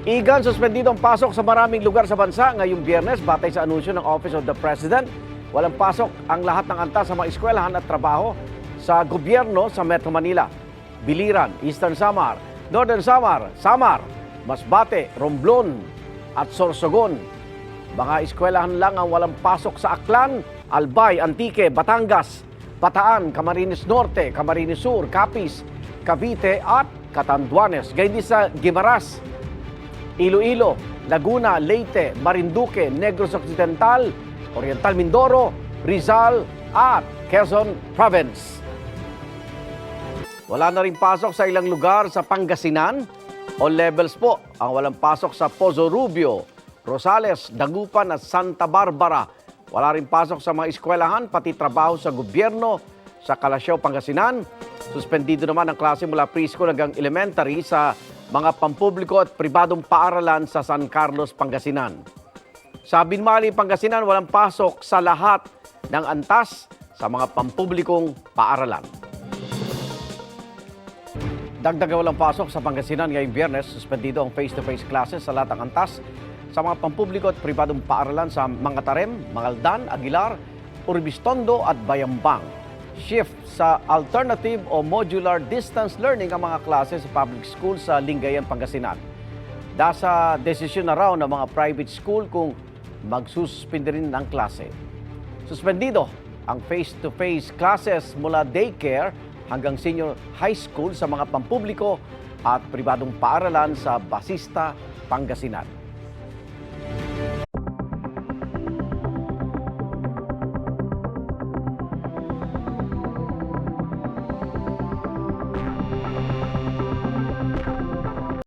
Igan, suspendido ang pasok sa maraming lugar sa bansa ngayong Biyernes batay sa anunsyo ng Office of the President. Walang pasok ang lahat ng antas sa mga eskwelahan at trabaho sa gobyerno sa Metro Manila. Biliran, Eastern Samar, Northern Samar, Masbate, Romblon at Sorsogon. Mga eskwelahan lang ang walang pasok sa Aklan, Albay, Antique, Batangas, Bataan, Camarines Norte, Camarines Sur, Capiz, Cavite at Catanduanes. Gayun din sa Guimaras, Iloilo, Laguna, Leyte, Marinduque, Negros Occidental, Oriental Mindoro, Rizal at Quezon Province. Wala na rin pasok sa ilang lugar sa Pangasinan. All levels po ang walang pasok sa Pozo Rubio, Rosales, Dagupan at Santa Barbara. Wala rin pasok sa mga eskwelahan, pati trabaho sa gobyerno sa Calasiao, Pangasinan. Suspendido naman ang klase mula preschool hanggang elementary sa mga pampubliko at pribadong paaralan sa San Carlos, Pangasinan. Sa Binmali, Pangasinan, walang pasok sa lahat ng antas sa mga pampublikong paaralan. Dagdag walang pasok sa Pangasinan ngayong Biyernes, suspendido ang face-to-face classes sa lahat ng antas sa mga pampubliko at pribadong paaralan sa Mangatarem, Mangaldan, Aguilar, Urbistondo at Bayambang. Shift sa alternative o modular distance learning ang mga klase sa public school sa Lingayen, Pangasinan. Dasa desisyon na raw ng mga private school kung magsususpindi rin ng klase. Suspendido ang face-to-face classes mula daycare hanggang senior high school sa mga pampubliko at pribadong paaralan sa Basista, Pangasinan.